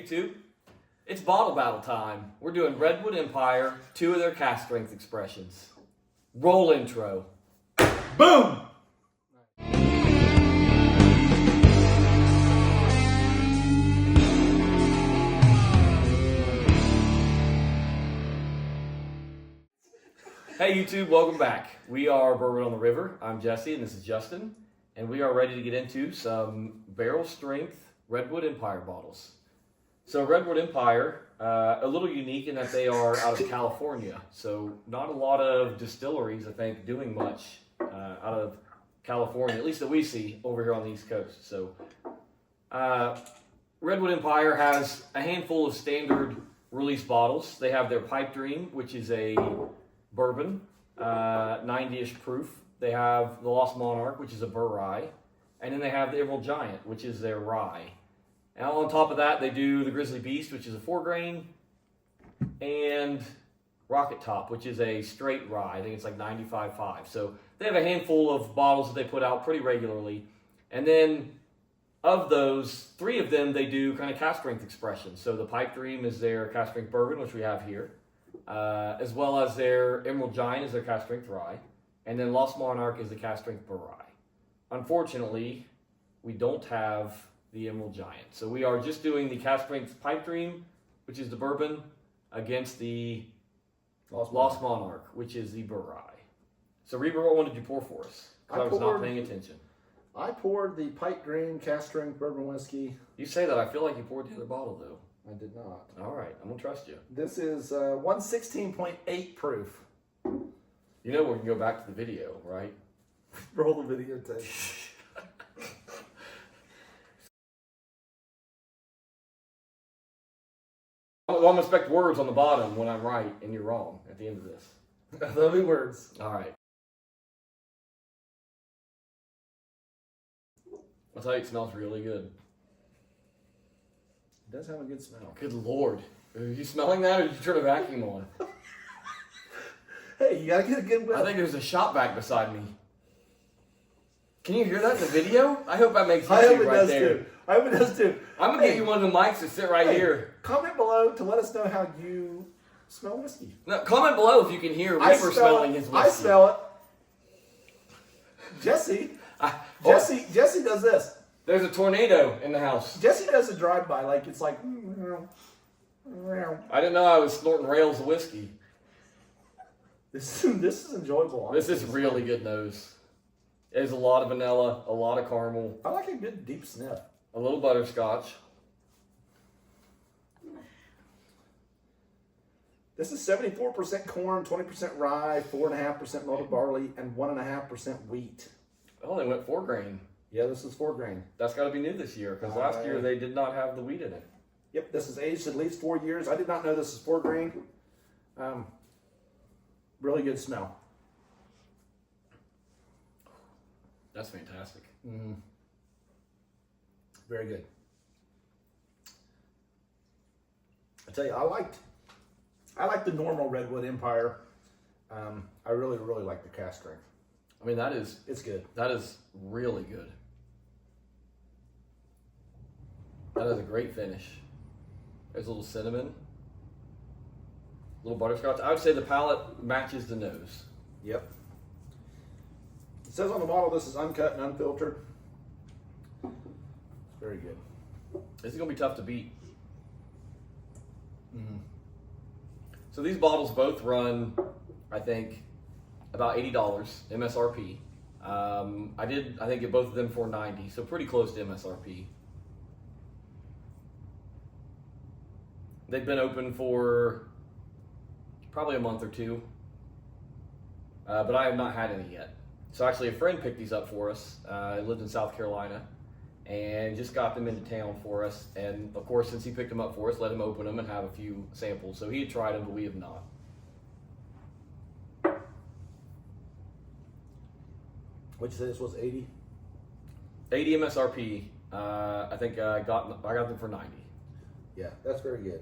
YouTube. It's bottle battle time. We're doing Redwood Empire, 2 of their cast strength expressions. Roll intro. Boom! Hey YouTube, welcome back. We are Bourbon on the River. I'm Jesse and this is Justin. And we are ready to get into some barrel strength Redwood Empire bottles. So Redwood Empire, a little unique in that they are out of California. So not a lot of distilleries, I think, doing much out of California, at least that we see over here on the East Coast. So Redwood Empire has a handful of standard release bottles. They have their Pipe Dream, which is a bourbon, 90-ish proof. They have the Lost Monarch, which is a Burr Rye. And then they have the Emerald Giant, which is their rye. And on top of that, they do the Grizzly Beast, which is a 4-grain, and Rocket Top, which is a straight rye. I think it's like 95.5. So they have a handful of bottles that they put out pretty regularly. And then of those, 3 of them, they do kind of cast strength expressions. So the Pipe Dream is their cast strength bourbon, which we have here, as well as their Emerald Giant is their cast strength rye. And then Lost Monarch is the cast strength Burr Rye. Unfortunately, we don't have the Emerald Giant. So we are just doing the cast strength Pipe Dream, which is the bourbon, against the Lost Monarch, which is the Burr Rye. So Reaper, what one did you pour for us? Because I was not paying attention. I poured the Pipe Dream cast strength bourbon whiskey. You say that, I feel like you poured the other bottle though. I did not. All right, I'm gonna trust you. This is 116.8 proof. You know we can go back to the video, right? Roll the videotape. I'm gonna expect words on the bottom when I'm right and you're wrong at the end of this. There'll be words. All right. I'll tell you, it smells really good. It does have a good smell. Good Lord. Are you smelling that or did you turn a vacuum on? Hey, you gotta get a good whiff. I think there's a shop vac beside me. Can you hear that in the video? I hope that makes I hope YouTube it right does there. too. I hope it does too. I'm gonna get you one of the mics to sit right here. Comment below to let us know how you smell whiskey. No, comment below if you can hear I Reaper smell smelling it. his whiskey. I smell it. Jesse does this. There's a tornado in the house. Jesse does a drive-by, like it's like. I didn't know I was snorting rails of whiskey. This is enjoyable. This honestly. is really good nose. There's a lot of vanilla, a lot of caramel, I like a good deep sniff. a little butterscotch. This is 74% corn, 20% rye, 4.5% malted barley, and 1.5% wheat. Oh, they went 4-grain. Yeah, this is 4-grain. That's got to be new this year because last year they did not have the wheat in it. Yep, this is aged at least 4 years. I did not know this is 4-grain. Really good smell. That's fantastic. Very good. I tell you, I like the normal Redwood Empire. I really like the cast strength. I mean, It's good. that is really good. That is a great finish. There's a little cinnamon, a little butterscotch. I would say the palate matches the nose. Yep. It says on the bottle this is uncut and unfiltered. It's very good. This is gonna be tough to beat. So these bottles both run, I think, about $80 MSRP. I think get both of them for $90, so pretty close to MSRP. They've been open for probably a month or 2, but I have not had any yet. So actually a friend picked these up for us. He lived in South Carolina and just got them into town for us. And of course, since he picked them up for us, let him open them and have a few samples. So he had tried them, but we have not. What'd you say this was, 80? 80 MSRP. I think I got them for 90. Yeah, that's very good.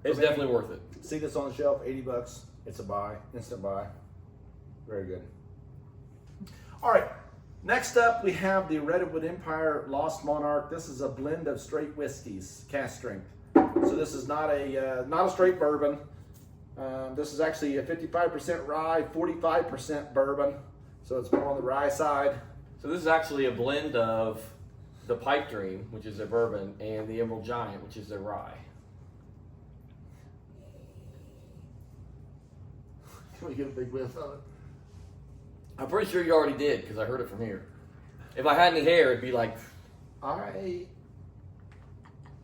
It's definitely worth it. See this on the shelf, $80. It's a buy, instant buy. Very good. All right, Next up, we have the Redwood Empire Lost Monarch. This is a blend of straight whiskeys, cask strength. So this is not a straight bourbon. This is actually a 55% rye, 45% bourbon. So it's more on the rye side. So this is actually a blend of the Pipe Dream, which is their bourbon, and the Emerald Giant, which is their rye. Can we get a big whiff of it? I'm pretty sure you already did because I heard it from here. If I had any hair, it'd be like, On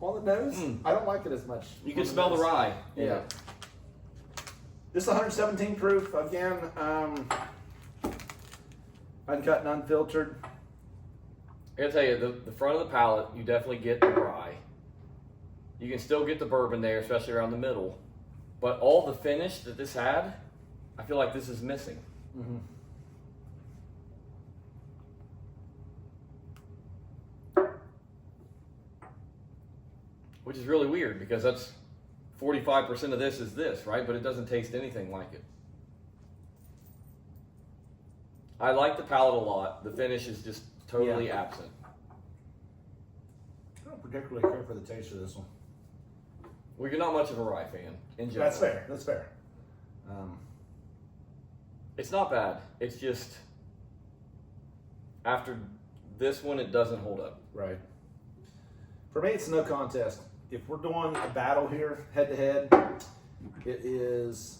the nose, I don't like it as much. you can smell the rye. Yeah. This is 117 proof. Again, uncut and unfiltered. I gotta tell you, the front of the palate, you definitely get the rye. You can still get the bourbon there, especially around the middle. But all the finish that this had, I feel like this is missing. Mm-hmm. Which is really weird because that's 45% of this is this, right? But it doesn't taste anything like it. I like the palate a lot. The finish is just totally absent. I don't particularly care for the taste of this one. Well, you're not much of a rye fan in general. That's fair. That's fair. It's not bad. It's just after this one, it doesn't hold up. Right. For me, it's no contest. If we're doing a battle here, head to head, it is.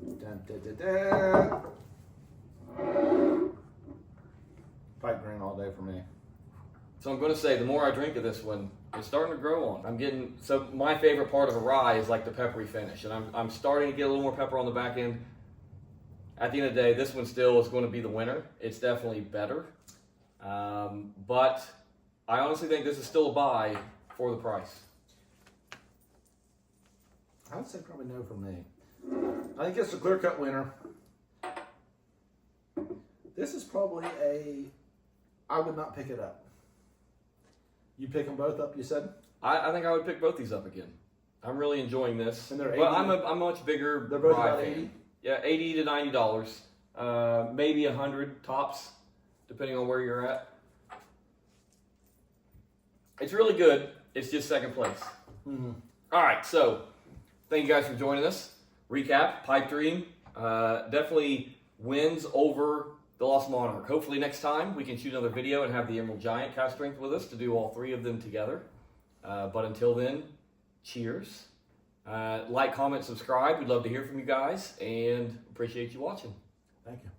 Dun, dun, dun, dun. Pipe Dream all day for me. So I'm going to say the more I drink of this one, it's starting to grow on. I'm getting, so my favorite part of a rye is like the peppery finish, and I'm starting to get a little more pepper on the back end. At the end of the day, this one still is going to be the winner. It's definitely better, but I honestly think this is still a buy for the price. I would say probably no for me. I think it's a clear-cut winner. This is probably I would not pick it up. You pick them both up, you said? I think I would pick both these up again. I'm really enjoying this. And they're but 80? I'm a much bigger They're both rye about fan. 80? Yeah, $80 to $90. Maybe 100 tops, depending on where you're at. It's really good. It's just second place. Mm-hmm. All right, so thank you guys for joining us. Recap, Pipe Dream definitely wins over the Lost Monarch. Hopefully next time we can shoot another video and have the Emerald Giant cask strength with us to do all three of them together. But until then, cheers. Like, comment, subscribe. We'd love to hear from you guys and appreciate you watching. Thank you.